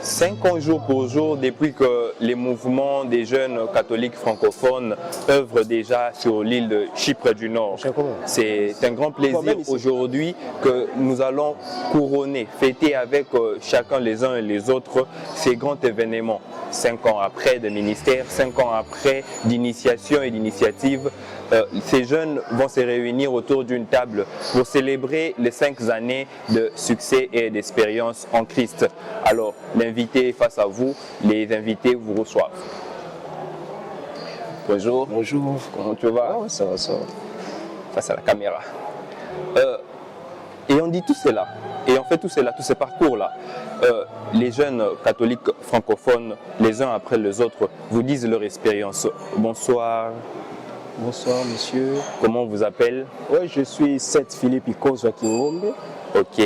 5 ans jour pour jour depuis que les mouvements des jeunes catholiques francophones œuvrent déjà sur l'île de Chypre du Nord. C'est un grand plaisir aujourd'hui que nous allons couronner, fêter avec chacun les uns et les autres ces grands événements. 5 ans après de ministère, 5 ans après d'initiation et d'initiative, ces jeunes vont se réunir autour d'une table pour célébrer les 5 années de succès et d'expérience en Christ. Alors, l'invité est face à vous, les invités vous reçoivent. Bonjour. Bonjour. Comment tu vas? Ça va, ça va. Face à la caméra. Et on dit tout cela, et on fait tout cela, tous ces parcours-là. Les jeunes catholiques francophones, les uns après les autres, vous disent leur expérience. Bonsoir. Bonsoir, monsieur. Comment on vous appelle? Oui, je suis Seth Philippe Ikozo Akingombe. Ok.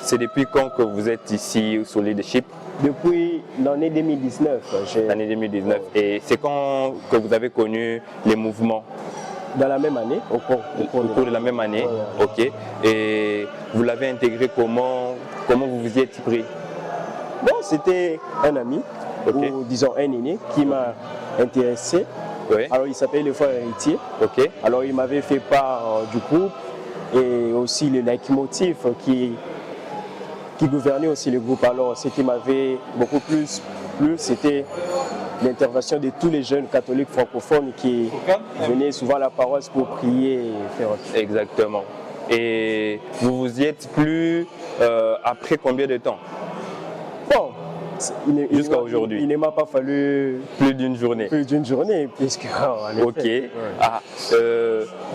C'est depuis quand que vous êtes ici sur l'île de Chypre? Depuis l'année 2019. L'année 2019. Et c'est quand que vous avez connu les mouvements? Dans la même année, au cours de la même année. Ok. Et vous l'avez intégré comment? Comment vous vous y êtes pris? Bon, c'était un ami, ou disons un aîné, qui m'a intéressé. Oui. Alors, il s'appelle le frère héritier. Ok. Alors, il m'avait fait part du groupe et aussi le leitmotiv qui gouvernait aussi le groupe. Alors, ce qui m'avait beaucoup plus plu, c'était l'intervention de tous les jeunes catholiques francophones qui venaient souvent à la paroisse pour prier et faire autre chose. Exactement. Et vous vous y êtes plu après combien de temps? Bon, jusqu'à aujourd'hui. Il ne m'a pas fallu plus d'une journée. Plus d'une journée, puisque. Ok. Ah,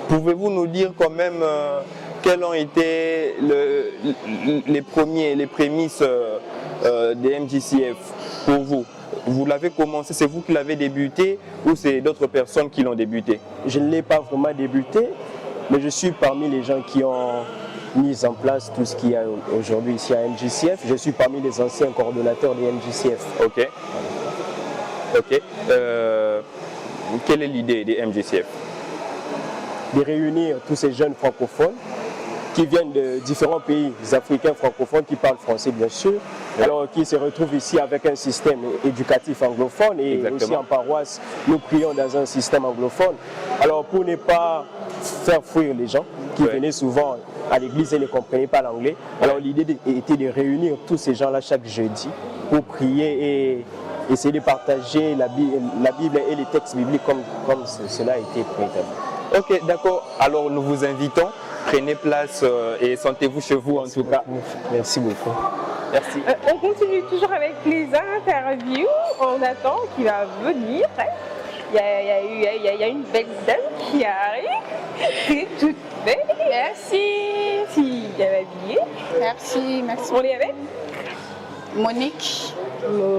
pouvez-vous nous dire quand même quels ont été les prémices des MJCF pour vous? Vous l'avez commencé, c'est vous qui l'avez débuté ou c'est d'autres personnes qui l'ont débuté? Je ne l'ai pas vraiment débuté, mais je suis parmi les gens qui ont mis en place tout ce qu'il y a aujourd'hui ici à MJCF. Je suis parmi les anciens coordonnateurs des MJCF. Ok. Ok. Quelle est l'idée des MJCF? De réunir tous ces jeunes francophones qui viennent de différents pays africains francophones qui parlent français bien sûr, alors qui se retrouvent ici avec un système éducatif anglophone et aussi en paroisse, nous prions dans un système anglophone. Alors pour ne pas faire fuir les gens qui venaient souvent à l'église et ne comprenaient pas l'anglais, alors l'idée était de réunir tous ces gens-là chaque jeudi pour prier et essayer de partager la Bible et les textes bibliques comme cela a été préétabli. Ok, d'accord. Alors nous vous invitons. Prenez place et sentez-vous chez vous en tout cas. Merci beaucoup. Merci. On continue toujours avec les interviews. On attend qu'il va venir. Il y a une belle dame qui arrive. C'est toute belle. Merci. Si, elle est habillée. Merci, merci. On est avec Monique.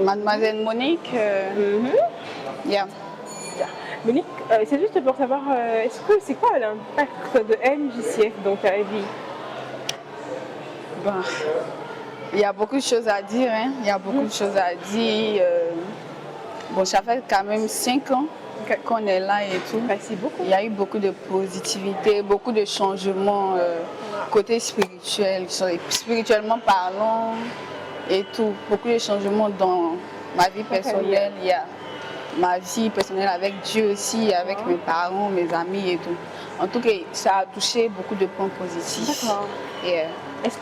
Mademoiselle Monique. Yeah. Monique, c'est juste pour savoir, c'est quoi l'impact de MJCF dans ta vie? Ben, il y a beaucoup de choses à dire, hein. Il y a beaucoup de choses à dire. Bon, ça fait quand même 5 ans qu'on est là et tout. Merci beaucoup. Il y a eu beaucoup de positivité, beaucoup de changements côté spirituel, spirituellement parlant et tout. Beaucoup de changements dans ma vie personnelle. Il y a ma vie personnelle avec Dieu aussi, avec mes parents, mes amis et tout. En tout cas, ça a touché beaucoup de points positifs. D'accord. Est-ce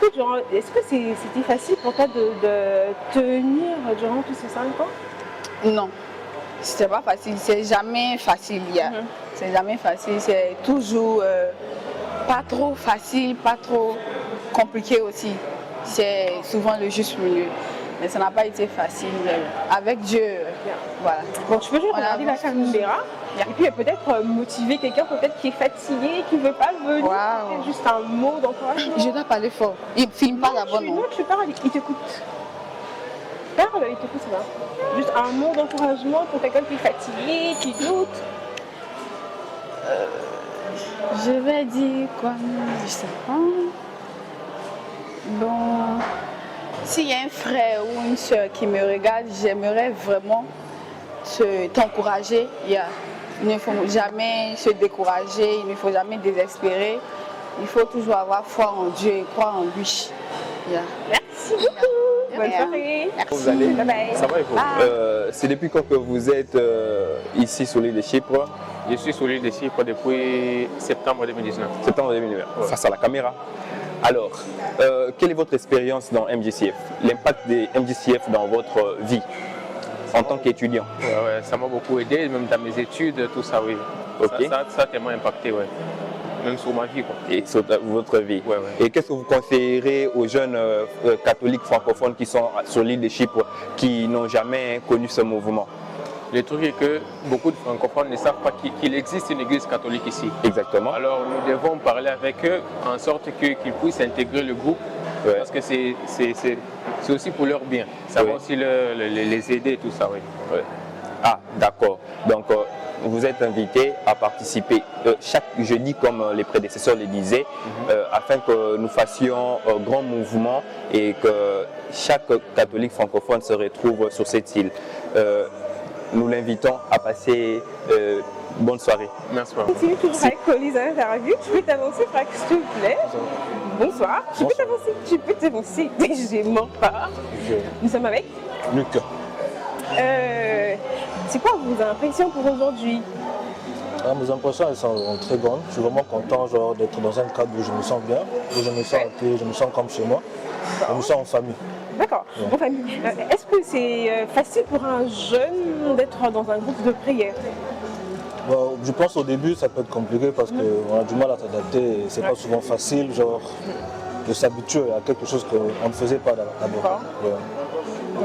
que c'était facile pour toi de tenir durant tous ces 5 ans? Non, c'était pas facile. C'est jamais facile. C'est jamais facile. C'est toujours pas trop facile, pas trop compliqué aussi. C'est souvent le juste milieu. Mais ça n'a pas été facile. Avec Dieu, voilà. Bon, tu peux juste regarder la caméra et puis peut-être motiver quelqu'un peut-être qui est fatigué, qui ne veut pas venir. Wow. Juste un mot d'encouragement. Je dois parler fort. Il ne filme pas d'abord, non? Non, tu parles, il t'écoute. Parle, il t'écoute, ça va. Juste un mot d'encouragement pour quelqu'un qui est fatigué, qui doute. Je vais dire quoi? Je sais pas. Bon, s'il y a un frère ou une soeur qui me regarde, j'aimerais vraiment t'encourager. Il ne faut jamais se décourager, il ne faut jamais désespérer. Il faut toujours avoir foi en Dieu et croire en lui. Merci beaucoup. Bonne soirée. Vous allez? Bye bye. Ça va et vous? C'est depuis quand que vous êtes ici sur l'île de Chypre? Je suis sur l'île de Chypre depuis septembre 2019. Septembre 2020, face à la caméra. Alors, quelle est votre expérience dans MJCF? L'impact des MJCF dans votre vie en tant qu'étudiant? Ouais, ça m'a beaucoup aidé, même dans mes études, tout ça, oui. Ok. Ça a tellement impacté, ouais. Même sur ma vie, quoi. Et sur votre vie. Ouais. Et qu'est-ce que vous conseillerez aux jeunes catholiques francophones qui sont sur l'île de Chypre, qui n'ont jamais connu ce mouvement? Le truc est que beaucoup de francophones ne savent pas qu'il existe une église catholique ici. Exactement. Alors nous devons parler avec eux en sorte qu'ils puissent intégrer le groupe, parce que c'est aussi pour leur bien. Ça va aussi les aider, tout ça, oui. Ah, d'accord. Donc, vous êtes invités à participer chaque jeudi, comme les prédécesseurs le disaient, afin que nous fassions un grand mouvement et que chaque catholique francophone se retrouve sur cette île. Nous l'invitons à passer bonne soirée. Merci. Continue toujours avec Colise à l'interview. Tu peux t'avancer, frère, s'il te plaît. Bonsoir. Tu peux t'avancer. Je mens pas. Nous sommes avec Luc. C'est quoi vos impressions pour aujourd'hui? Mes impressions elles sont très bonnes. Je suis vraiment content d'être dans un cadre où je me sens bien, où je me sens accueilli, je me sens comme chez moi, je me sens en famille. D'accord. En famille. Est-ce que c'est facile pour un jeune d'être dans un groupe de prière? Bon, je pense au début ça peut être compliqué parce qu'on a du mal à s'adapter et c'est pas souvent facile de s'habituer à quelque chose qu'on ne faisait pas d'abord.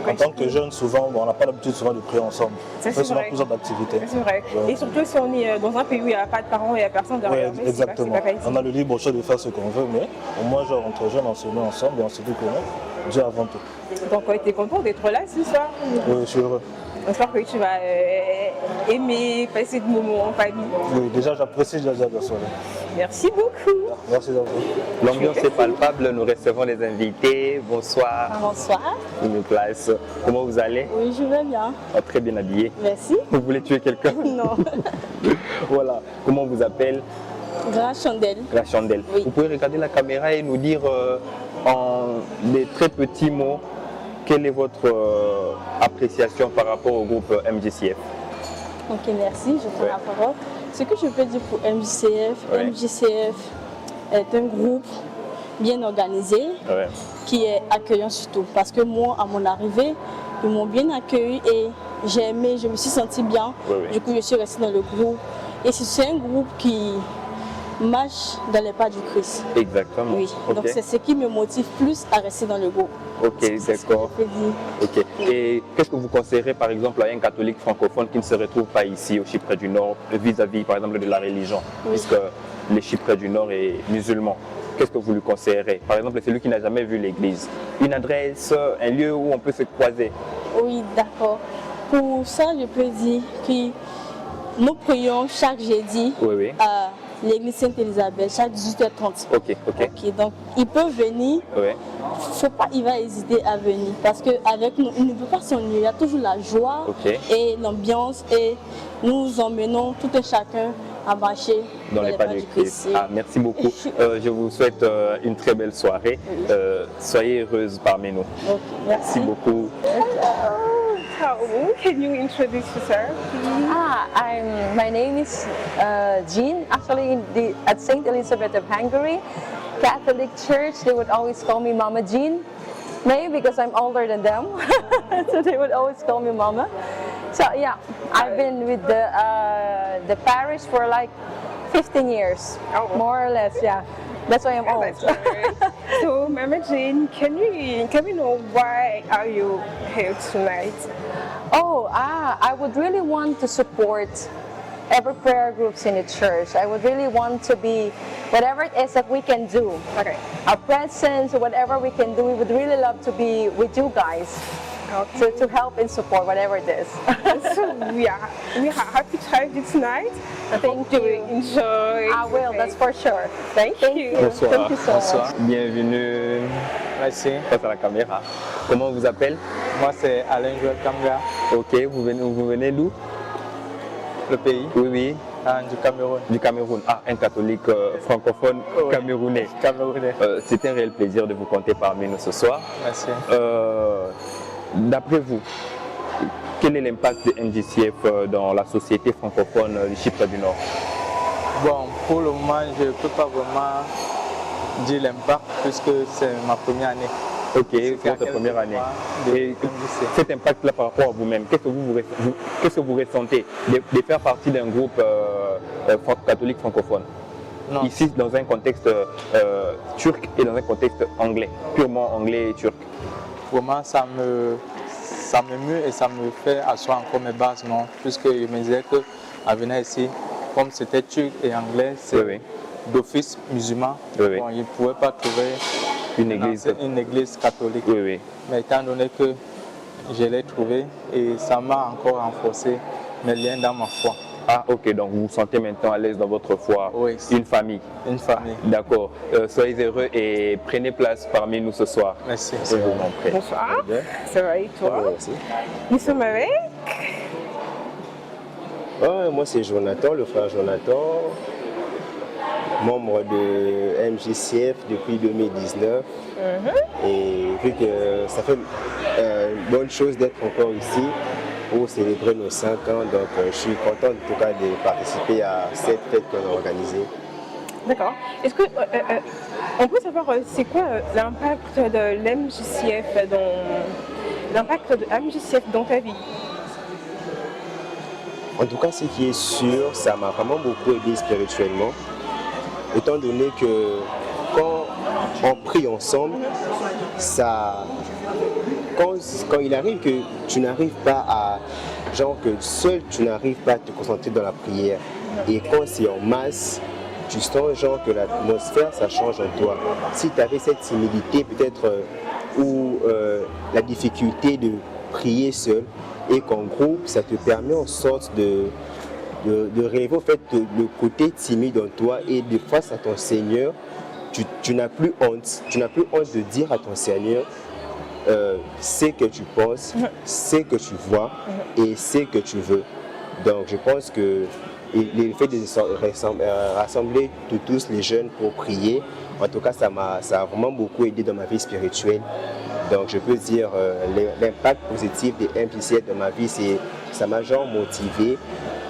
En tant que jeune, souvent, on n'a pas l'habitude de prier ensemble. On fait souvent plusieurs activités. C'est vrai. Ouais. Et surtout si on est dans un pays où il n'y a pas de parents et il n'y a personne derrière. Oui, exactement. On a le libre choix de faire ce qu'on veut, mais au moins, entre jeunes, on se met ensemble et on se dit que Dieu avant tout. Donc, tu es content d'être là ce soir? Oui, je suis heureux. J'espère que tu vas aimer passer de moments en famille. Oui, déjà, j'apprécie la soirée. Merci beaucoup. Merci d'avoir. L'ambiance est palpable, nous recevons les invités. Bonsoir. Bonsoir. Une place. Comment vous allez? Oui, je vais bien. Très bien habillé. Merci. Vous voulez tuer quelqu'un? Non. Voilà. Comment on vous appelle? Grâce Chandelle. Grâce Chandelle. Oui. Vous pouvez regarder la caméra et nous dire en des très petits mots quelle est votre appréciation par rapport au groupe MJCF? Ok, merci. Je prends la parole. Ce que je peux dire pour MJCF, MJCF est un groupe bien organisé, qui est accueillant surtout. Parce que moi, à mon arrivée, ils m'ont bien accueilli et j'ai aimé, je me suis sentie bien. Du coup, je suis restée dans le groupe. Et c'est un groupe qui marche dans les pas du Christ. Exactement. Oui. Donc c'est ce qui me motive plus à rester dans le groupe. Ok, d'accord. Ok. Et qu'est-ce que vous conseillerez par exemple à un catholique francophone qui ne se retrouve pas ici au Chypre du Nord vis-à-vis par exemple de la religion, puisque le Chypre du Nord est musulman? Qu'est-ce que vous lui conseillerez? Par exemple, celui qui n'a jamais vu l'église. Une adresse, un lieu où on peut se croiser. Oui, d'accord. Pour ça, je peux dire que nous prions chaque jeudi à l'église Sainte-Élisabeth, chaque 18h30. Ok. Donc, il peut venir. Faut pas, il va hésiter à venir parce qu'avec nous, il ne peut pas s'ennuyer. Il y a toujours la joie et l'ambiance et nous emmenons tout un chacun à marcher dans les pas du Christ. Merci beaucoup. Je vous souhaite une très belle soirée. Soyez heureuse parmi nous. Merci beaucoup. Can you introduce yourself? My name is Jean. Actually, at St. Elizabeth of Hungary, Catholic Church, they would always call me Mama Jean. Maybe because I'm older than them, so they would always call me Mama. So yeah, I've been with the parish for like 15 years, more or less. Yeah, that's why I'm old. So, Mama Jean, can we know why are you here tonight? I would really want to support every prayer groups in the church. I would really want to be whatever it is that we can do. Our presence, whatever we can do, we would really love to be with you guys. To help and support whatever it is. So we are happy to have you tonight. Thank you. Enjoy. I will, that's for sure. Thank you. Bonsoir. Thank you so much. Bienvenue. Merci. Face à la caméra. Comment on vous appelle? Moi, c'est Alain Joël Kamga. Ok, vous venez d'où? Le pays? Oui. Du Cameroun. Du Cameroun. Un catholique francophone camerounais. Camerounais. C'est un réel plaisir de vous compter parmi nous ce soir. Merci. D'après vous, quel est l'impact de MJCF dans la société francophone de Chypre du Nord? Bon, pour le moment, je ne peux pas vraiment dire l'impact puisque c'est ma première année. Ok, c'est votre première année. Et cet impact-là par rapport à vous-même, qu'est-ce que vous ressentez de faire partie d'un groupe catholique francophone? Non. Ici, dans un contexte turc et dans un contexte anglais, purement anglais et turc. Vraiment, ça m'émeut et ça me fait asseoir encore mes bases, non? Puisque je me disais qu'à venir ici, comme c'était turc et anglais, c'est d'office musulman. Bon, je ne pouvais pas trouver une église catholique. Mais étant donné que je l'ai trouvé, et ça m'a encore renforcé mes liens dans ma foi. Ah ok, donc vous vous sentez maintenant à l'aise dans votre foi. Oui. Une famille. Une famille. D'accord. Soyez heureux et prenez place parmi nous ce soir. Merci. Bonsoir. Ça va et toi? Merci. Nous sommes avec? Moi c'est Jonathan, le frère Jonathan, membre de MJCF depuis 2019. Et vu que ça fait une bonne chose d'être encore ici pour célébrer nos 5 ans, donc je suis content en tout cas de participer à cette fête qu'on a organisée. D'accord. Est-ce que on peut savoir c'est quoi l'impact de l'MJCF dans ta vie? En tout cas, ce qui est sûr, ça m'a vraiment beaucoup aidé spirituellement, étant donné que quand on prie ensemble, quand il arrive que tu n'arrives pas à, genre que seul tu n'arrives pas à te concentrer dans la prière, et quand c'est en masse, tu sens genre que l'atmosphère ça change en toi. Si tu avais cette timidité peut-être ou la difficulté de prier seul, et qu'en groupe ça te permet en sorte de relever au fait le côté timide en toi, et de face à ton Seigneur, tu n'as plus honte. Tu n'as plus honte de dire à ton Seigneur ce que tu penses, ce que tu vois et ce que tu veux. Donc je pense que le fait de rassembler tous les jeunes pour prier, en tout cas ça a vraiment beaucoup aidé dans ma vie spirituelle. Donc je peux dire l'impact positif de MJCF dans ma vie, ça m'a genre motivé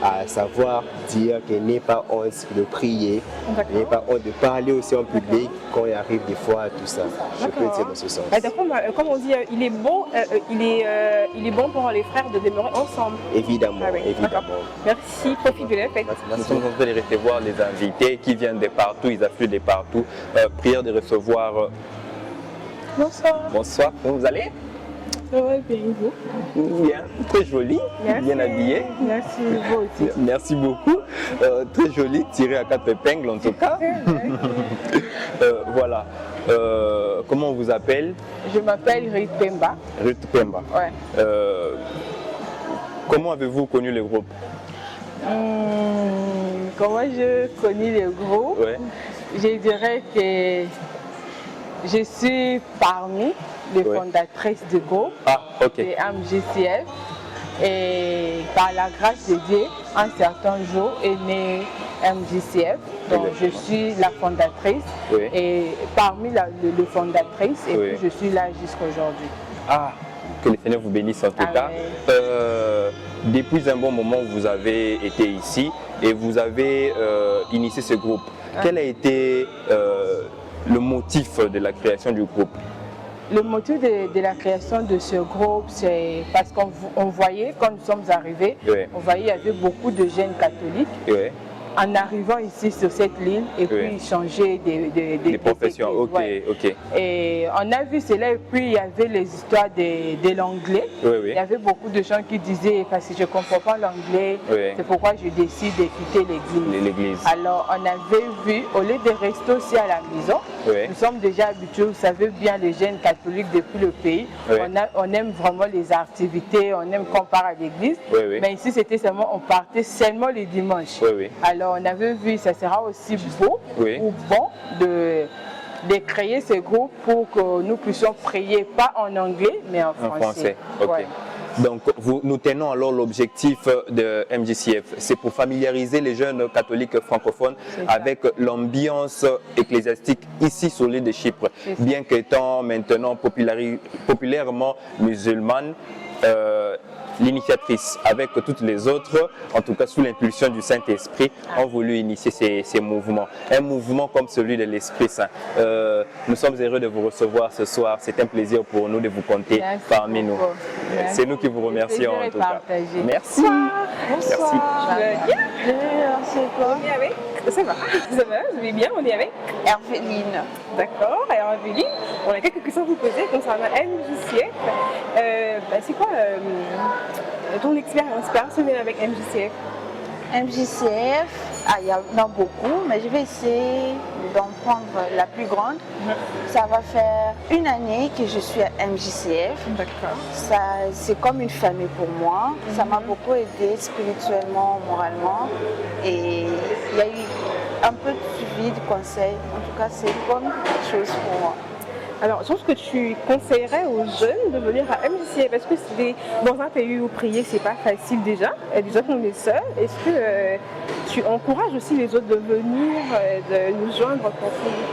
à savoir dire qu'il n'est pas honte de prier, il n'est pas honte de parler aussi en public quand il arrive des fois tout ça. Je peux dire dans ce sens. Comme on dit, il est bon pour les frères de demeurer ensemble. Évidemment, évidemment. Merci, profite de la fête. Nous sommes en train de recevoir les invités qui viennent de partout, ils affluent de partout. Prière de recevoir. Bonsoir. Bonsoir, comment vous allez? Ça va bien, vous? Bien, très joli, bien habillé. Merci, vous aussi. Merci beaucoup. Très joli, tiré à 4 épingles en tout cas. Voilà. Comment on vous appelle? Je m'appelle Ruth Pemba. Ruth Pemba. Ouais. Comment avez-vous connu le groupe? Comment je connais le groupe? Je dirais que je suis parmi les fondatrices du groupe de MJCF, et par la grâce de Dieu, un certain jour est né MJCF, donc je suis la fondatrice et parmi les fondatrices, et puis je suis là jusqu'à aujourd'hui. Ah, que le Seigneur vous bénisse en tout cas. Depuis un bon moment, vous avez été ici et vous avez initié ce groupe. Quel a été le motif de la création du groupe? Le motif de la création de ce groupe, c'est parce qu'on voyait, quand nous sommes arrivés, on voyait qu'il y avait beaucoup de jeunes catholiques. En arrivant ici sur cette île, et puis changer des professions. Et on a vu cela, et puis il y avait les histoires de l'anglais. Il y avait beaucoup de gens qui disaient, parce que je ne comprends pas l'anglais, c'est pourquoi je décide de quitter l'église. Alors on avait vu, au lieu de rester aussi à la maison, nous sommes déjà habitués, vous savez bien, les jeunes catholiques depuis le pays, on aime vraiment les activités, on aime qu'on part à l'église, mais ici c'était seulement, on partait seulement les dimanches. Alors on avait vu, ça sera aussi beau ou bon de créer ce groupe pour que nous puissions prier, pas en anglais, mais en français. Donc, nous tenons alors l'objectif de MJCF, c'est pour familiariser les jeunes catholiques francophones avec l'ambiance ecclésiastique ici sur l'île de Chypre, bien qu'étant maintenant populairement musulmane. L'initiatrice, avec toutes les autres, en tout cas sous l'impulsion du Saint-Esprit, ont voulu initier ces mouvements. Un mouvement comme celui de l'Esprit Saint. Nous sommes heureux de vous recevoir ce soir. C'est un plaisir pour nous de vous compter parmi nous. C'est nous qui vous remercions en tout cas. Merci. Bonsoir. Merci. On est avec. Ça va, vous allez bien, on est avec Hervéline. D'accord, alors Hervéline, on a quelques questions à vous poser concernant MJCF. C'est quoi ton expérience personnelle avec MJCF? MJCF, il y en a beaucoup, mais je vais essayer d'en prendre la plus grande. Ça va faire 1 année que je suis à MJCF. D'accord. C'est comme une famille pour moi. Ça m'a beaucoup aidé spirituellement, moralement. Et il y a eu un peu de suivi, de conseils. En tout cas, c'est une bonne chose pour moi. Alors, je pense que tu conseillerais aux jeunes de venir à MJCF parce que c'est dans un pays où prier, c'est pas facile déjà. Déjà qu'on est seul. Est-ce que tu encourages aussi les autres de venir, de nous joindre pour prier?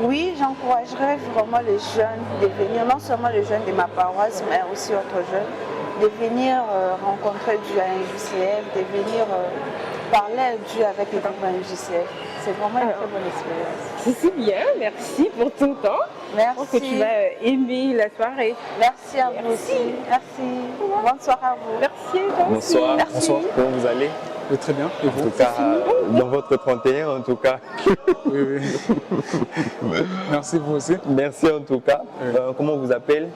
Oui, j'encouragerais vraiment les jeunes de venir, non seulement les jeunes de ma paroisse, mais aussi autres jeunes, de venir rencontrer Dieu à MJCF, de venir parler à Dieu avec les membres de MJCF. C'est vraiment une très bonne expérience. C'est bien, merci pour ton temps. Merci. Je pense que tu vas aimer la soirée. Merci à vous aussi. Merci. Bonne soirée à vous. Merci. Toi aussi. Bonsoir. Merci. Bonsoir. Comment vous allez? Très bien. Et vous? En tout cas, dans votre 31 en tout cas. Oui. Merci vous aussi. Merci en tout cas. Comment on vous appelle?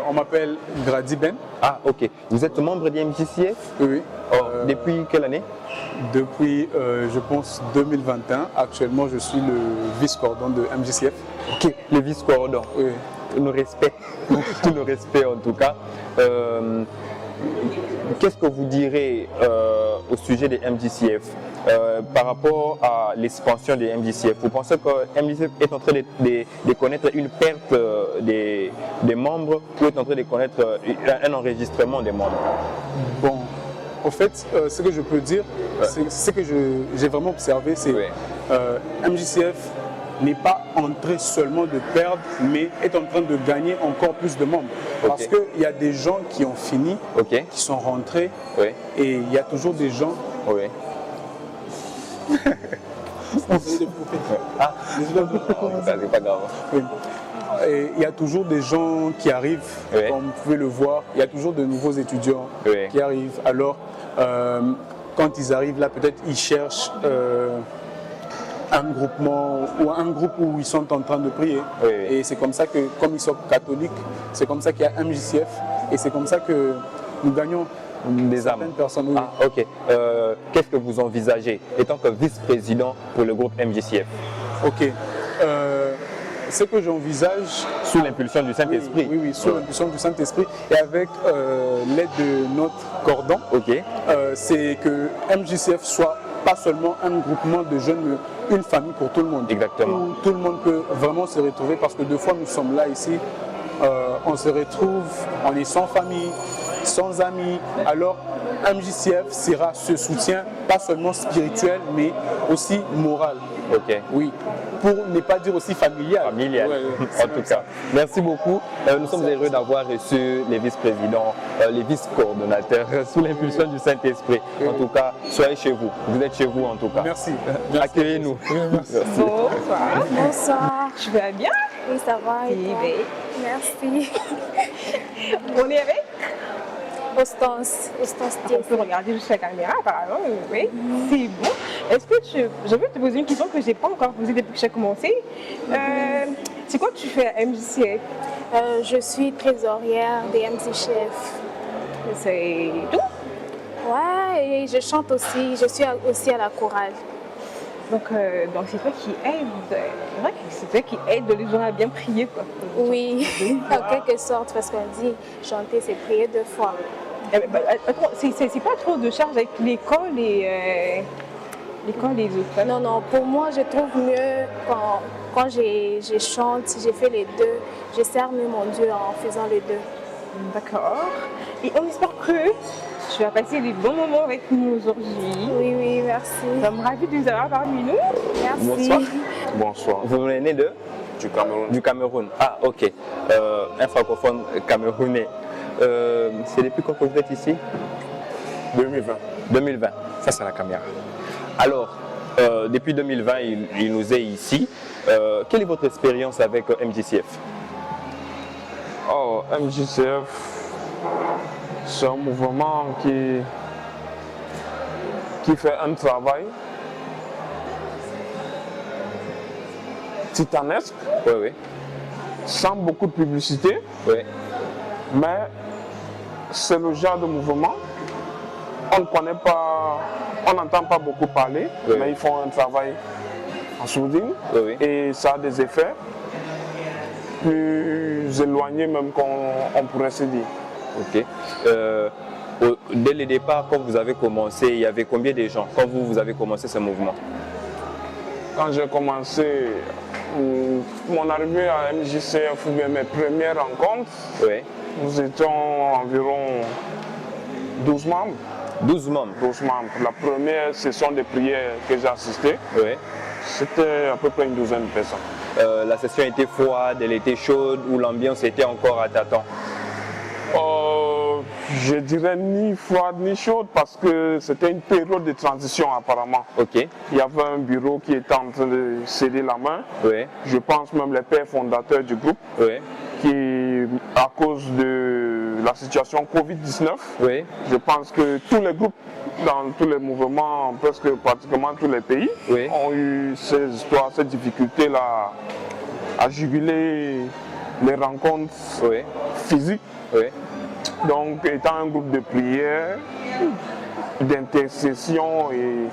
On m'appelle Grady Ben. Ah, ok. Vous êtes membre de MJCF? Oui. Depuis quelle année? Depuis, je pense, 2021. Actuellement, je suis le vice-cordon de MJCF. Ok, le vice-cordon. Oui. Tout nos respects. Tout nos respects en tout cas. Qu'est-ce que vous direz au sujet des MJCF par rapport à l'expansion des MJCF? Vous pensez que MJCF est en train de connaître une perte des membres ou est en train de connaître un enregistrement des membres? Bon, en fait, ce que je peux dire, ce que j'ai vraiment observé, c'est MJCF n'est pas en train seulement de perdre, mais est en train de gagner encore plus de membres. Parce qu'il y a des gens qui ont fini, qui sont rentrés, et il y a toujours des gens... Ah, c'est pas grave. Et il y a toujours des gens qui arrivent, comme vous pouvez le voir, il y a toujours de nouveaux étudiants qui arrivent. Alors, quand ils arrivent là, peut-être ils cherchent un groupement ou un groupe où ils sont en train de prier. Et c'est comme ça que, comme ils sont catholiques, c'est comme ça qu'il y a MJCF et c'est comme ça que nous gagnons des âmes. Personnes. Ah, ok. Qu'est-ce que vous envisagez étant que vice-président pour le groupe MJCF? Ok. Ce que j'envisage... Sous l'impulsion du Saint-Esprit. Oui, sous l'impulsion du Saint-Esprit et avec l'aide de notre cordon, c'est que MJCF soit pas seulement un groupement de jeunes, une famille pour tout le monde. Exactement. Où tout le monde peut vraiment se retrouver parce que 2 fois nous sommes là ici, on se retrouve, on est sans famille, sans amis. Alors MJCF sera ce soutien, pas seulement spirituel, mais aussi moral. Ok. Oui. Pour ne pas dire aussi familial. Familial, en tout cas. Merci beaucoup. Nous sommes heureux d'avoir reçu les vice-présidents, les vice-coordonnateurs sous l'impulsion du Saint-Esprit. En tout cas, soyez chez vous. Vous êtes chez vous en tout cas. Merci. Accueillez-nous. Merci. Bonsoir. Bonsoir. Tu vas bien? Oui, ça va. Et toi? Merci. On est avec Constance. On peut regarder juste la caméra apparemment, oui. C'est bon. Est-ce que je veux te poser une question que je n'ai pas encore posée depuis que j'ai commencé. C'est quoi que tu fais à MJCF? Je suis trésorière des MJCF. C'est tout? Ouais, et je chante aussi. Je suis aussi à la chorale. Donc c'est toi qui aides. C'est toi qui aide les gens à bien prier, quoi. Oui, en quelque sorte, parce qu'on dit chanter, c'est prier 2 fois. Attends, c'est pas trop de charge avec l'école et les autres? Non, pour moi, je trouve mieux quand je chante, j'ai fait les 2, je sers mieux mon Dieu en faisant les 2. D'accord. Et on espère que tu vas passer des bons moments avec nous aujourd'hui. Oui, oui, merci. Nous sommes ravis de vous avoir parmi nous. Merci. Bonsoir. Bonsoir. Vous venez de Du Cameroun. Du Cameroun. Ah, ok. Un francophone camerounais. C'est depuis quand vous êtes ici? 2020. 2020. Ça, c'est la caméra. Alors, depuis 2020, il nous est ici. Quelle est votre expérience avec MJCF? Oh, MJCF, c'est un mouvement qui fait un travail titanesque, Oui, oui. sans beaucoup de publicité, Oui, mais c'est le genre de mouvement, on ne connaît pas, on n'entend pas beaucoup parler, Oui. mais ils font un travail en sourdine oui, oui. et ça a des effets plus éloignés même qu'on pourrait se dire. Ok. Dès le départ, quand vous avez commencé, il y avait combien de gens quand vous avez commencé ce mouvement? Quand j'ai commencé, mon arrivée à MJCF, ou bien mes premières rencontres, Oui. nous étions environ 12 membres. 12 membres. 12 membres. La première session de prière que j'ai assistée, Oui. c'était à peu près une douzaine de personnes. La session était froide, elle était chaude ou l'ambiance était encore à tâtons? Je dirais ni froide ni chaude parce que c'était une période de transition apparemment. Ok. Il y avait un bureau qui était en train de céder la main. Oui. Je pense même les pères fondateurs du groupe Oui. qui, à cause de la situation Covid-19, Oui. je pense que tous les groupes dans tous les mouvements, presque pratiquement tous les pays, Oui. ont eu ces histoires, ces difficultés-là à juguler les rencontres Oui. physiques. Oui. Donc, étant un groupe de prière, d'intercession et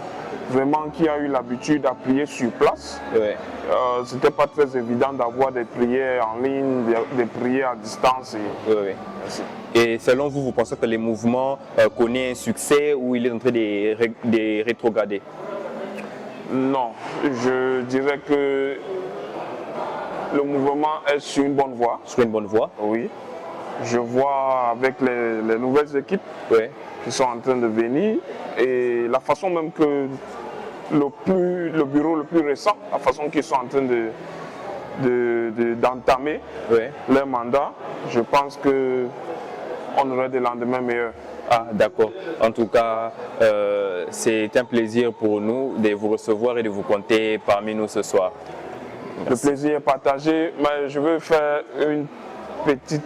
vraiment qui a eu l'habitude à prier sur place, Oui. c'était pas très évident d'avoir des prières en ligne, des prières à distance. Et, Oui, oui. ainsi. Et selon vous, vous pensez que les mouvements connaissent un succès ou il est en train de rétrograder? Non, je dirais que le mouvement est sur une bonne voie. Sur une bonne voie? Oui. Je vois avec les nouvelles équipes Oui. qui sont en train de venir et la façon même que le bureau le plus récent, la façon qu'ils sont en train d'entamer Oui. leur mandat, je pense qu'on aurait des lendemains meilleurs. Ah, d'accord. En tout cas, c'est un plaisir pour nous de vous recevoir et de vous compter parmi nous ce soir. Merci. Le plaisir est partagé, mais je veux faire une petite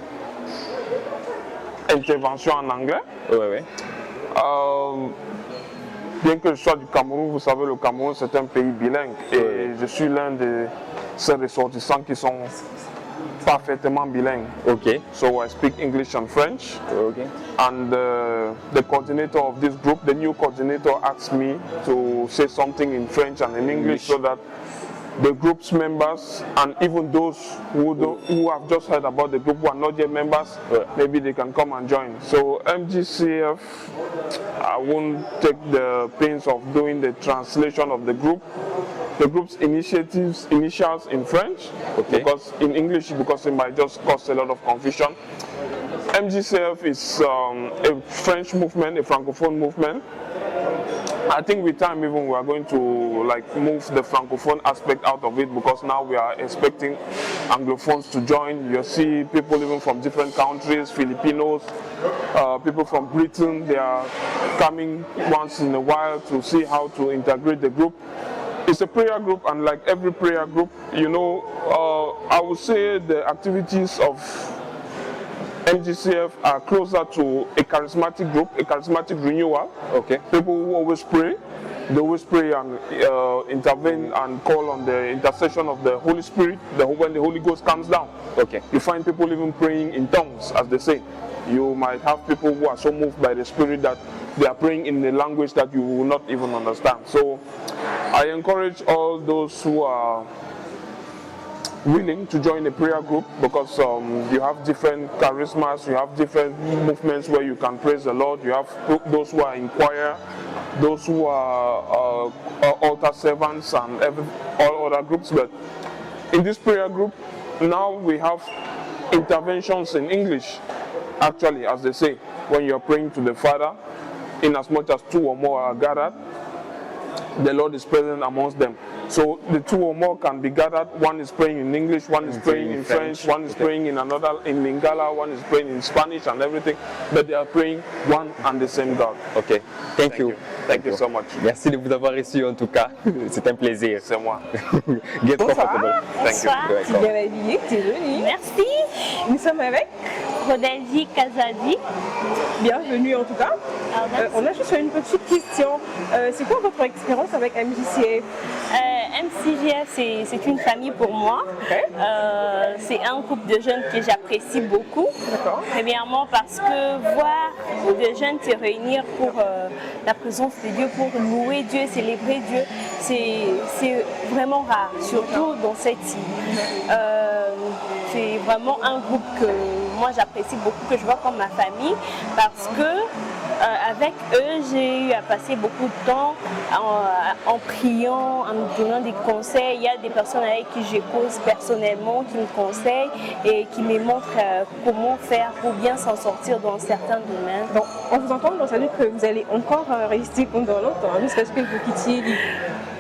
intervention en anglais. Oui, oui. Bien que je sois du Cameroun, vous savez, le Cameroun c'est un pays bilingue et je suis l'un de ces ressortissants qui sont parfaitement bilingues. Ok. So I speak English and French. Okay. And the coordinator of this group, the new coordinator, asked me to say something in French and in English so that the group's members and even those who have just heard about the group who are not yet members, maybe they can come and join. So MJCF, I won't take the pains of doing the translation of the group's initials in French, because in English, because it might just cause a lot of confusion. MJCF is a French movement, a Francophone movement. I think with time even we are going to move the Francophone aspect out of it because now we are expecting Anglophones to join. You see people even from different countries, Filipinos, people from Britain, they are coming once in a while to see how to integrate the group. It's a prayer group, and like every prayer group, you know, I would say the activities of MJCF are closer to a charismatic group, a charismatic renewal. Okay. People who always pray, they always pray and intervene and call on the intercession of the Holy Spirit when the Holy Ghost comes down. Okay. You find people even praying in tongues, as they say. You might have people who are so moved by the Spirit that they are praying in a language that you will not even understand. So I encourage all those who are willing to join a prayer group because you have different charismas, you have different movements where you can praise the Lord. You have those who are in choir, those who are altar servants and all other groups. But in this prayer group, now we have interventions in English. actually, as they say, when you're praying to the Father, in as much as two or more are gathered, the Lord is present amongst them. So the two or more can be gathered. One is praying in English, one is praying in French, one is praying in another, in Lingala, one is praying in Spanish and everything. But they are praying one and the same God. Ok, thank you. Thank you so much. Merci de vous avoir reçu en tout cas. C'est un plaisir. C'est moi. Get comfortable. Thank you. Tu es bien habillée, tu es venue. Merci. Nous sommes avec Rodelji Kazadi. Bienvenue en tout cas. On a juste une petite question. C'est quoi votre expérience avec MJCF? MJCF, c'est une famille pour moi. Okay. C'est un groupe de jeunes que j'apprécie beaucoup. Premièrement parce que voir des jeunes se réunir pour la présence de Dieu, pour louer Dieu, célébrer Dieu, c'est vraiment rare, surtout dans cette île. C'est vraiment un groupe que moi j'apprécie beaucoup, que je vois comme ma famille, parce que avec eux j'ai eu à passer beaucoup de temps en priant, en me donnant des conseils. Il y a des personnes avec qui je cause personnellement, qui me conseillent et qui me montrent comment faire pour bien s'en sortir dans certains domaines. Donc, on vous entend, donc ça veut dire que vous allez encore rester pendant longtemps, jusqu'à ce que vous quittiez l'île.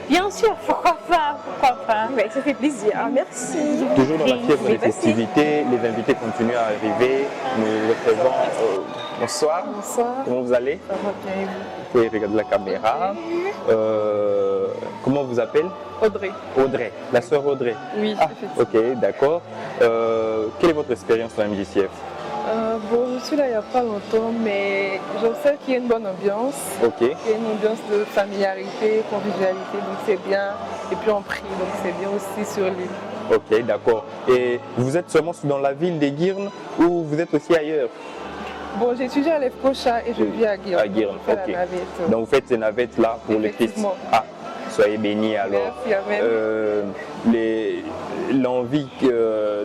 Bien sûr, pourquoi pas, pourquoi pas. Ouais, ça fait plaisir, merci. Toujours dans la fièvre des festivités, les invités continuent à arriver. Nous recevons. Bonsoir. Bonsoir. Comment vous allez? Ça va bien. Vous pouvez regarder la caméra. Comment vous appelez? Audrey. Audrey, la sœur Audrey. Oui, ok, d'accord. Quelle est votre expérience dans MJCF? Bon, je suis là il n'y a pas longtemps, mais je sais qu'il y a une bonne ambiance. Ok. Il y a une ambiance de familiarité, convivialité, donc c'est bien. Et puis on prie, donc c'est bien aussi sur l'île. Ok, d'accord. Et vous êtes seulement dans la ville des Guirnes ou vous êtes aussi ailleurs? Bon, j'étudie à l'EFCOCHA et je vis à Guirne. À Guirne, Je fais la ok. navette. Donc vous faites ces navettes là pour les fils. Ah, soyez bénis alors. Merci, amen. L'envie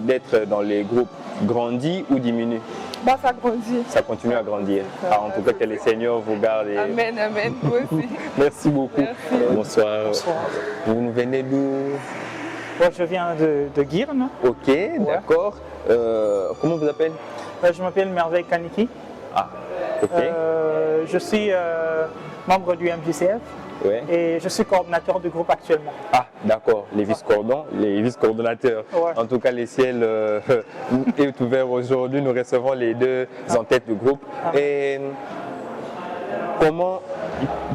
d'être dans les groupes grandit ou diminue? Bah, ça grandit. Ça continue à grandir. En tout cas, que les seigneurs vous gardent. Et... Amen, amen, vous aussi. Merci beaucoup. Merci. Bonsoir. Bonsoir. Vous nous venez d'où? Moi, je viens de Guirne. Ok, d'accord. Comment vous appelez? Je m'appelle Merveille Kaniki. Ah, ok. Je suis membre du MJCF. Ouais. Et je suis coordinateur du groupe actuellement. Ah, d'accord, les vice-coordonnateurs. Ouais. En tout cas, les ciels est ouvert aujourd'hui. Nous recevons les deux en tête du groupe. Et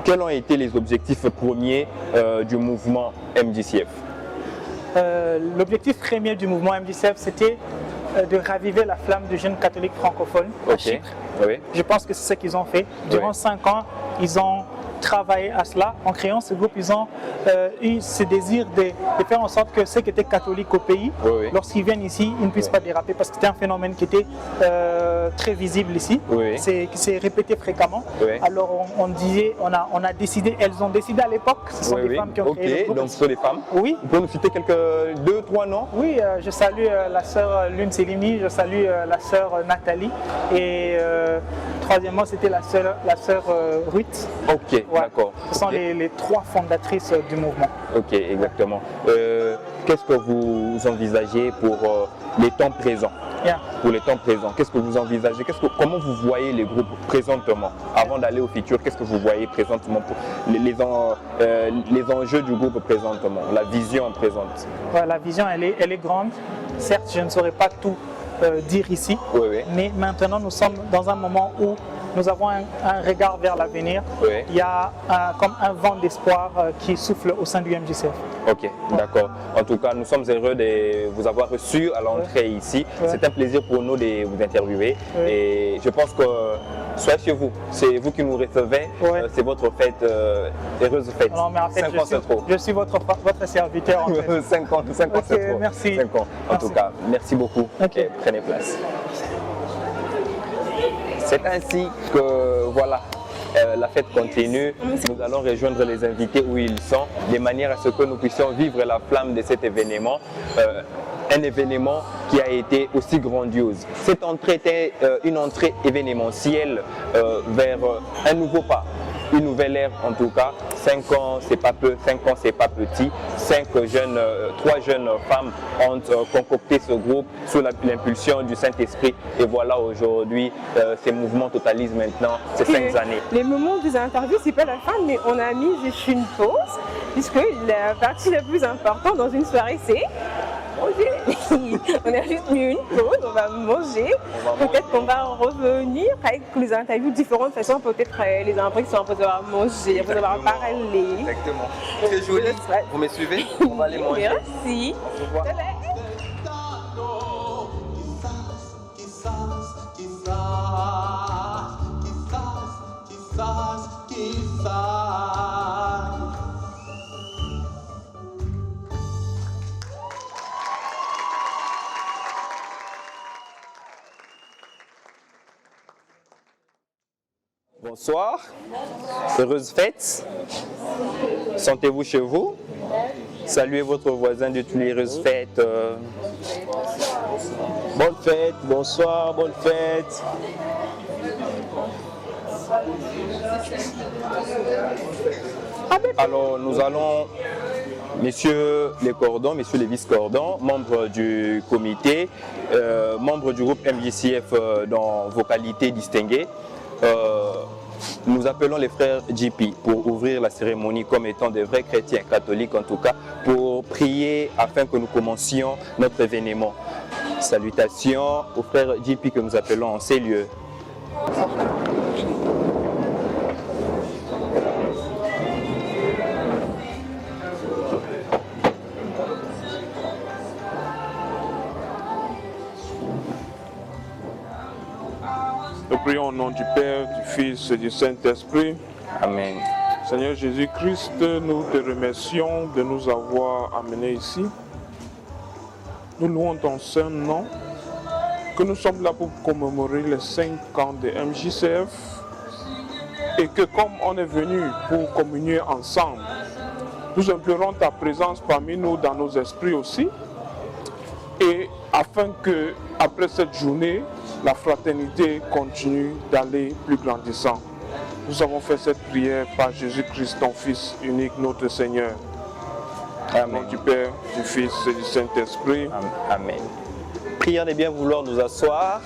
quels ont été les objectifs premiers du mouvement MJCF? L'objectif premier du mouvement MJCF, c'était de raviver la flamme du jeune catholique francophone à Chypre. Oui. Je pense que c'est ce qu'ils ont fait. Durant 5 ans, ils ont travaillé à cela. En créant ce groupe, ils ont eu ce désir de faire en sorte que ceux qui étaient catholiques au pays, lorsqu'ils viennent ici, ils ne puissent pas déraper, parce que c'était un phénomène qui était très visible ici, qui s'est répété fréquemment. Alors on a décidé, elles ont décidé à l'époque, ce sont des femmes qui ont créé le groupe. Donc ce sont des femmes. Oui. Vous pouvez nous citer deux, trois noms? Oui, je salue la sœur Lune Selimi, je salue la sœur Nathalie, et troisièmement c'était la sœur Ruth. Ok. D'accord. Ce sont les 3 fondatrices du mouvement. Ok, exactement. Qu'est-ce que vous envisagez pour les temps présents? Pour les temps présents, qu'est-ce que vous envisagez? Comment vous voyez les groupes présentement? Avant d'aller au futur, qu'est-ce que vous voyez présentement pour les enjeux du groupe présentement, la vision présente? La vision, elle est grande. Certes, je ne saurais pas tout dire ici, mais maintenant nous sommes dans un moment où nous avons un regard vers l'avenir. Il y a comme un vent d'espoir qui souffle au sein du MJCF. Ok, d'accord. En tout cas, nous sommes heureux de vous avoir reçu à l'entrée ici. C'est un plaisir pour nous de vous interviewer. Et je pense que soyez chez vous. C'est vous qui nous recevez. C'est votre fête, heureuse fête. Non, mais en fait, 5 ans, c'est trop. Je suis votre serviteur. En fait. 5 ans, c'est trop. Merci. 5 ans. En tout cas, merci beaucoup. Et prenez place. C'est ainsi que voilà, la fête continue. Nous allons rejoindre les invités où ils sont, de manière à ce que nous puissions vivre la flamme de cet événement. Un événement qui a été aussi grandiose. Cette entrée était une entrée événementielle vers un nouveau pas une nouvelle ère en tout cas. 5 ans, c'est pas peu, 5 ans, c'est pas petit. 3 jeunes femmes ont concocté ce groupe sous l'impulsion du Saint-Esprit. Et voilà, aujourd'hui, ces mouvements totalisent maintenant ces 5 années. Les moments des interviews, c'est pas la fin, mais on a mis juste une pause, puisque la partie la plus importante dans une soirée, c'est manger. On a juste mis une pause, on va manger. Peut-être qu'on va revenir avec les interviews de différentes façons. Peut-être les impressions après avoir mangé, après avoir parlé. Exactement. Très joli. Vous me suivez? On va aller manger. Merci. Au revoir. Bonsoir, heureuse fête. Sentez-vous chez vous? Saluez votre voisin de tous les heureuses fêtes. Bonne fête, bonsoir, bonne fête. Alors nous allons, messieurs les cordons, messieurs les vice-cordons, membres du comité, membres du groupe MJCF dans vos qualités distinguées, nous appelons les frères JP pour ouvrir la cérémonie comme étant des vrais chrétiens catholiques en tout cas, pour prier afin que nous commencions notre événement. Salutations aux frères JP que nous appelons en ces lieux. Nous prions au nom du Père, du Fils et du Saint-Esprit. Amen. Seigneur Jésus-Christ, nous te remercions de nous avoir amenés ici. Nous louons ton saint nom, que nous sommes là pour commémorer les 5 ans de MJCF et que comme on est venu pour communier ensemble, nous implorons ta présence parmi nous dans nos esprits aussi, et afin que après cette journée, la fraternité continue d'aller plus grandissant. Nous avons fait cette prière par Jésus-Christ, ton Fils unique, notre Seigneur. Amen. Au nom du Père, du Fils et du Saint-Esprit. Amen. Prions de bien vouloir nous asseoir.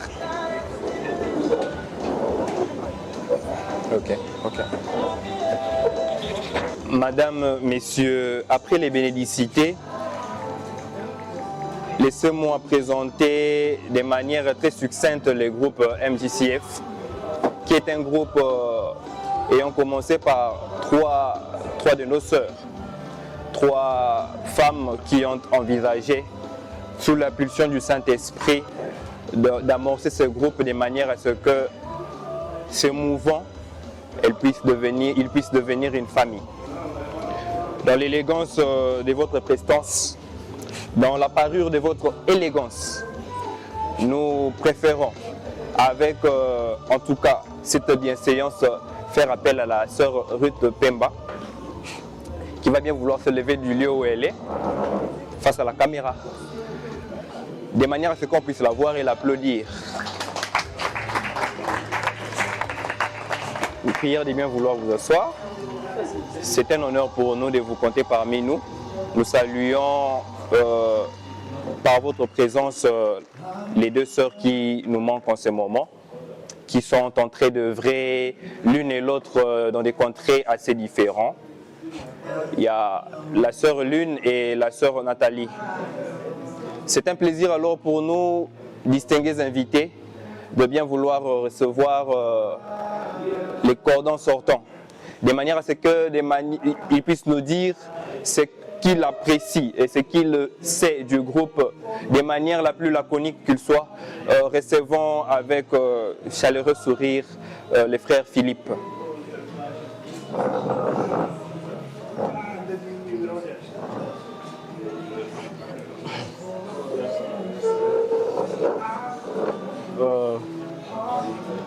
Ok. Madame, messieurs, après les bénédicités, laissez-moi présenter de manière très succincte le groupe MJCF, qui est un groupe ayant commencé par trois de nos sœurs, 3 femmes qui ont envisagé, sous l'impulsion du Saint-Esprit, d'amorcer ce groupe de manière à ce que ce mouvement il puisse devenir une famille. Dans l'élégance de votre prestance, dans la parure de votre élégance, nous préférons, avec en tout cas cette bienséance, faire appel à la sœur Ruth Pemba, qui va bien vouloir se lever du lieu où elle est, face à la caméra, de manière à ce qu'on puisse la voir et l'applaudir. Nous prions de bien vouloir vous asseoir. C'est un honneur pour nous de vous compter parmi nous. Nous saluons par votre présence les 2 sœurs qui nous manquent en ce moment, qui sont en train d'œuvrer l'une et l'autre dans des contrées assez différents. Il y a la sœur Lune et la sœur Nathalie. C'est un plaisir alors pour nous, distingués invités, de bien vouloir recevoir les cordons sortants, de manière à ce qu'ils puissent nous dire ce qu'il apprécie et ce qu'il sait du groupe de manière la plus laconique qu'il soit. Recevons avec chaleureux sourire les frères Philippe.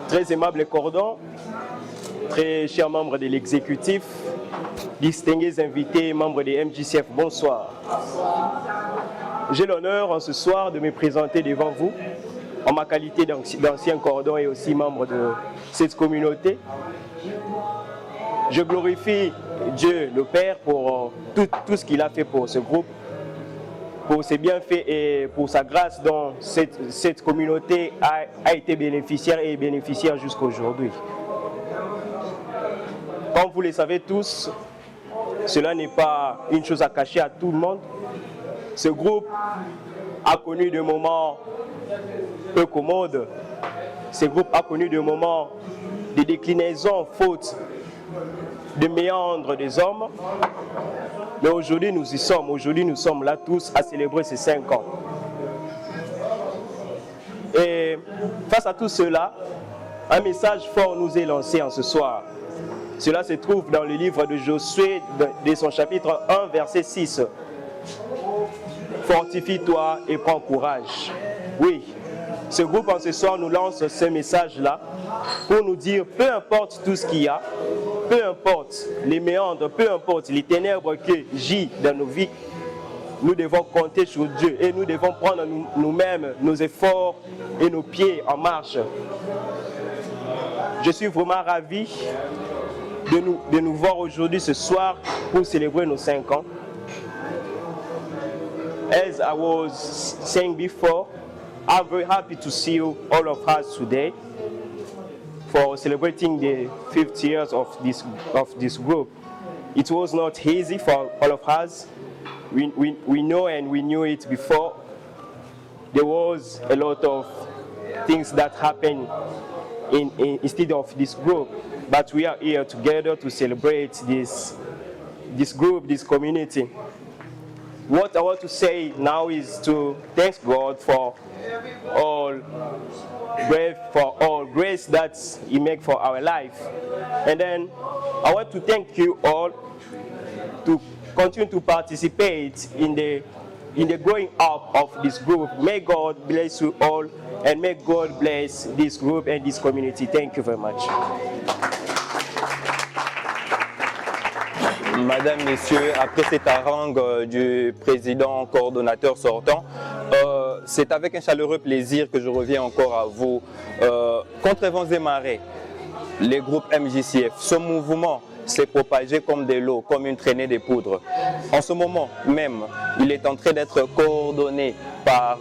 Très aimable cordon, très chers membres de l'exécutif, distingués invités, membres de MJCF, bonsoir. J'ai l'honneur en ce soir de me présenter devant vous en ma qualité d'ancien cordon et aussi membre de cette communauté. Je glorifie Dieu, le Père, pour tout ce qu'il a fait pour ce groupe, pour ses bienfaits et pour sa grâce dont cette communauté a été bénéficiaire et bénéficiaire jusqu'à aujourd'hui. Comme vous le savez tous, cela n'est pas une chose à cacher à tout le monde. Ce groupe a connu des moments peu commodes. Ce groupe a connu des moments de déclinaison, faute de méandres des hommes. Mais aujourd'hui, nous y sommes. Aujourd'hui, nous sommes là tous à célébrer ces 5 ans. Et face à tout cela, un message fort nous est lancé en ce soir. Cela se trouve dans le livre de Josué, de son chapitre 1, verset 6. Fortifie-toi et prends courage. Oui, ce groupe en ce soir nous lance ce message-là pour nous dire, peu importe tout ce qu'il y a, peu importe les méandres, peu importe les ténèbres qui gît dans nos vies, nous devons compter sur Dieu et nous devons prendre nous-mêmes nos efforts et nos pieds en marche. Je suis vraiment ravi de nous voir aujourd'hui ce soir pour célébrer nos 5 ans. As I was saying before, I'm very happy to see you, all of us today, for celebrating the 50 years of this group. It was not easy for all of us. We know and we knew it before. There was a lot of things that happened instead of this group, but we are here together to celebrate this group, this community. What I want to say now is to thank God for all grace that He makes for our life. And then I want to thank you all to continue to participate in the growing up of this group. May God bless you all and may God bless this group and this community. Thank you very much. Madame, Messieurs, après cette harangue du président coordonnateur sortant, c'est avec un chaleureux plaisir que je reviens encore à vous. Contre vents et marées, les groupes MJCF, ce mouvement s'est propagé comme des lots, comme une traînée de poudre. En ce moment même, il est en train d'être coordonné par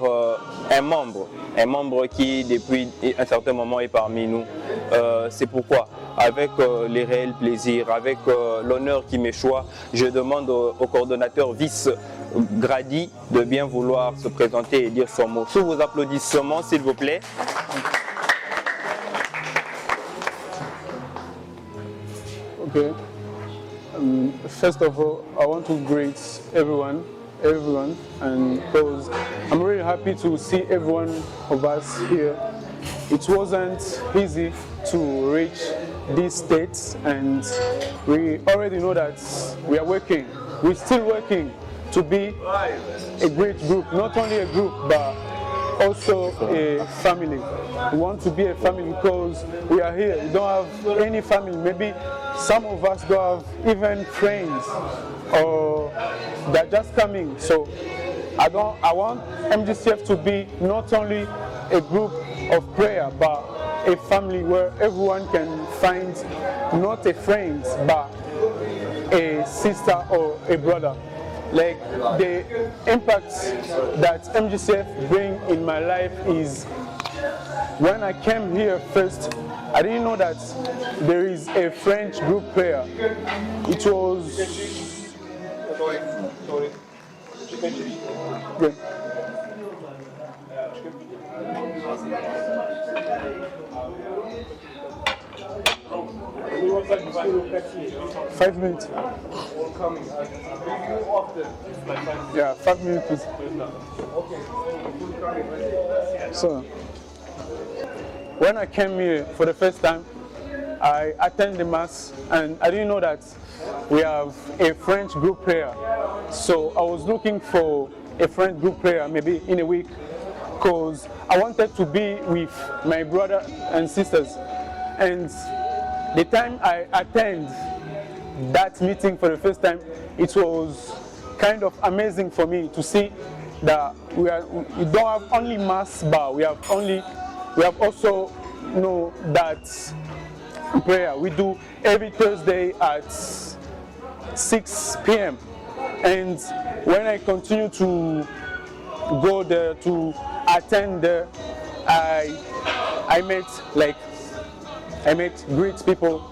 un membre qui depuis un certain moment est parmi nous. C'est pourquoi, avec les réels plaisirs, avec l'honneur qui m'échoit, je demande au coordonnateur vice Grady de bien vouloir se présenter et dire son mot. Sous vos applaudissements, s'il vous plaît. Okay. First of all, I want to greet everyone, and because I'm really happy to see everyone of us here. It wasn't easy to reach these states, and we already know that we are working. We're still working to be a great group, not only a group, but also a family. We want to be a family because we are here. We don't have any family. Maybe some of us don't have even friends, or they're just coming. So I want MJCF to be not only a group of prayer, but a family where everyone can find not a friend, but a sister or a brother. Like the impact that MJCF bring in my life is, when I came here first, I didn't know that there is a French group prayer. It was good. 5 minutes. Yeah, 5 minutes, please. So, when I came here for the first time, I attended the mass and I didn't know that we have a French group prayer. So I was looking for a French group prayer maybe in a week, because I wanted to be with my brother and sisters. And the time I attend that meeting for the first time, it was kind of amazing for me to see that we don't have only mass, but we have also know that prayer. We do every Thursday at 6 p.m. And when I continue to go there, to attend there, I met great people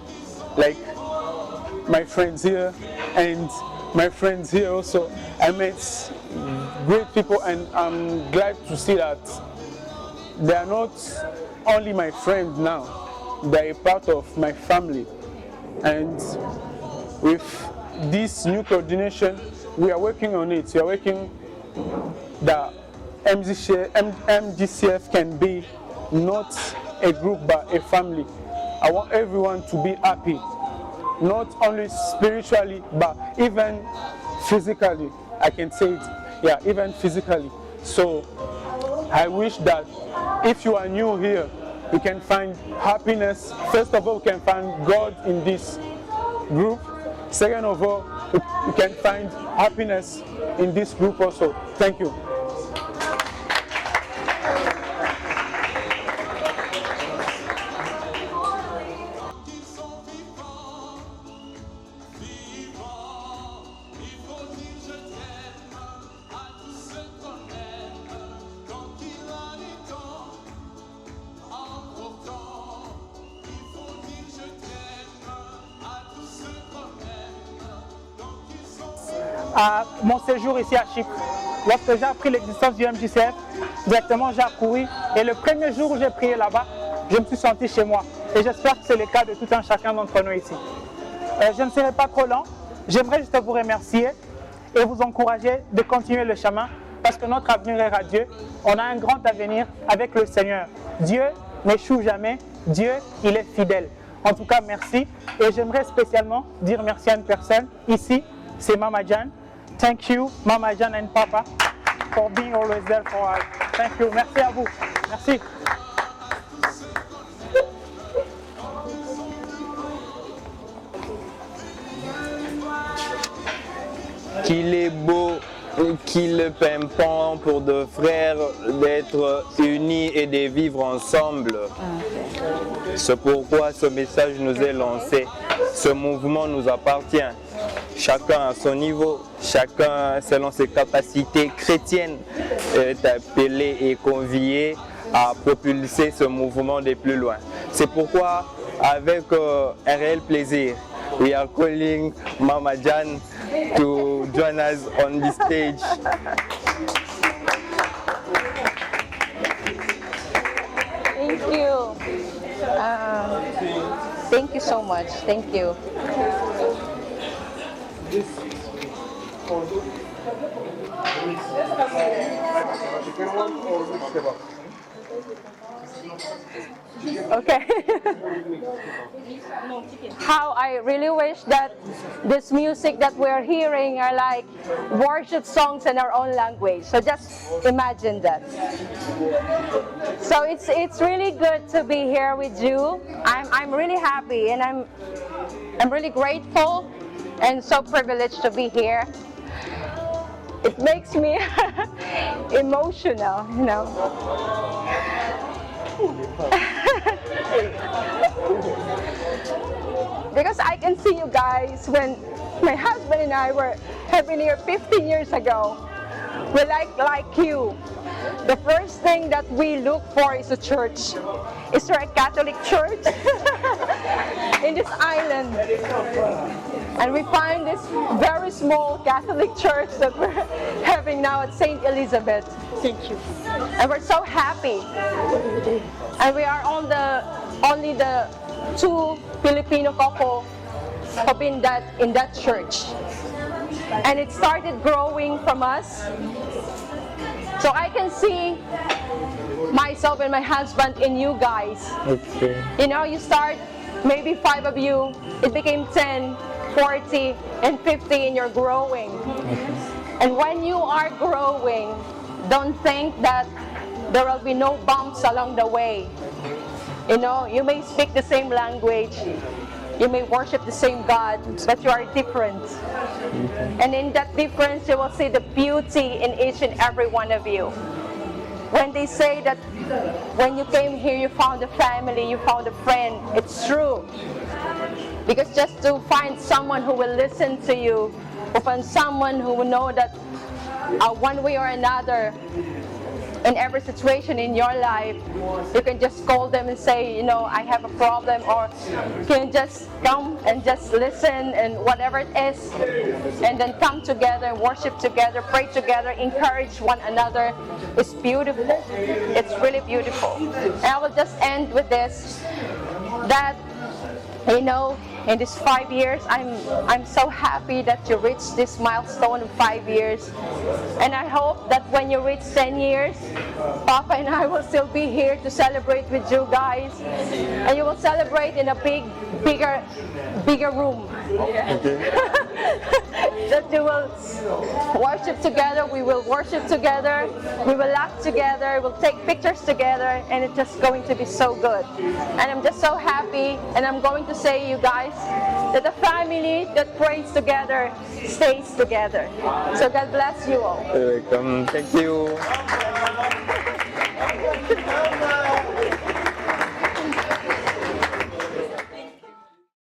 like my friends here and my friends here also. I met great people, and I'm glad to see that they are not only my friends now, they are part of my family. And with this new coordination, we are working on it. We are working that MGCF can be not a group but a family. I want everyone to be happy, not only spiritually but even physically. I can say it, yeah, even physically. So I wish that if you are new here, you can find happiness. First of all, you can find God in this group. Second of all, you can find happiness in this group also. Thank you. À mon séjour ici à Chypre, lorsque j'ai appris l'existence du MJCF, directement j'ai accouru et le premier jour où j'ai prié là-bas, je me suis senti chez moi et j'espère que c'est le cas de tout un chacun d'entre nous ici. Je ne serai pas trop lent, j'aimerais juste vous remercier et vous encourager de continuer le chemin parce que notre avenir est radieux, on a un grand avenir avec le Seigneur. Dieu n'échoue jamais, Dieu il est fidèle. En tout cas merci et j'aimerais spécialement dire merci à une personne ici, c'est Mama Jan. Thank you, Mama Jan and Papa, for being always there for us. Thank you. Merci à vous. Merci. Qu'il est beau, qu'il pimpant pour deux frères d'être unis et de vivre ensemble. C'est pourquoi ce message nous est lancé. Ce mouvement nous appartient. Chacun à son niveau, chacun selon ses capacités chrétiennes est appelé et convié à propulser ce mouvement de plus loin. C'est pourquoi, avec un réel plaisir, we are calling Mama Jan to join us on the stage. Thank you. Thank you so much. Thank you. Okay. How I really wish that this music that we're hearing are like worship songs in our own language. So just imagine that. So it's really good to be here with you. I'm really happy and I'm really grateful and so privileged to be here. It makes me emotional, you know. Because I can see you guys when my husband and I were having here 15 years ago. We're like you. The first thing that we look for is a church. Is there a Catholic church in this island? And we find this very small Catholic church that we're having now at St. Elizabeth. Thank you. And we're so happy. And we are only the two Filipino couple who've been in that church. And it started growing from us. So I can see myself and my husband in you guys. Okay. You know, you start maybe 5 of you, it became 10, 40, and 50, and you're growing. And when you are growing, don't think that there will be no bumps along the way. You know, you may speak the same language, you may worship the same God, but you are different. And in that difference, you will see the beauty in each and every one of you. when they say that when you came here you found a family, you found a friend, it's true. Because just to find someone who will listen to you, or find someone who will know that one way or another, in every situation in your life, you can just call them and say, you know, I have a problem, or you can just come and just listen and whatever it is, and then come together, worship together, pray together, encourage one another. It's beautiful. It's really beautiful. And I will just end with this, that, you know, in these 5 years, I'm so happy that you reached this milestone of 5 years. And I hope that when you reach 10 years, Papa and I will still be here to celebrate with you guys. And you will celebrate in a bigger room. That you will worship together, we will worship together, we will laugh together, we'll take pictures together, and it's just going to be so good. And I'm just so happy, and I'm going to say, you guys, that a family that prays together stays together. So God bless you all. Welcome. Thank you.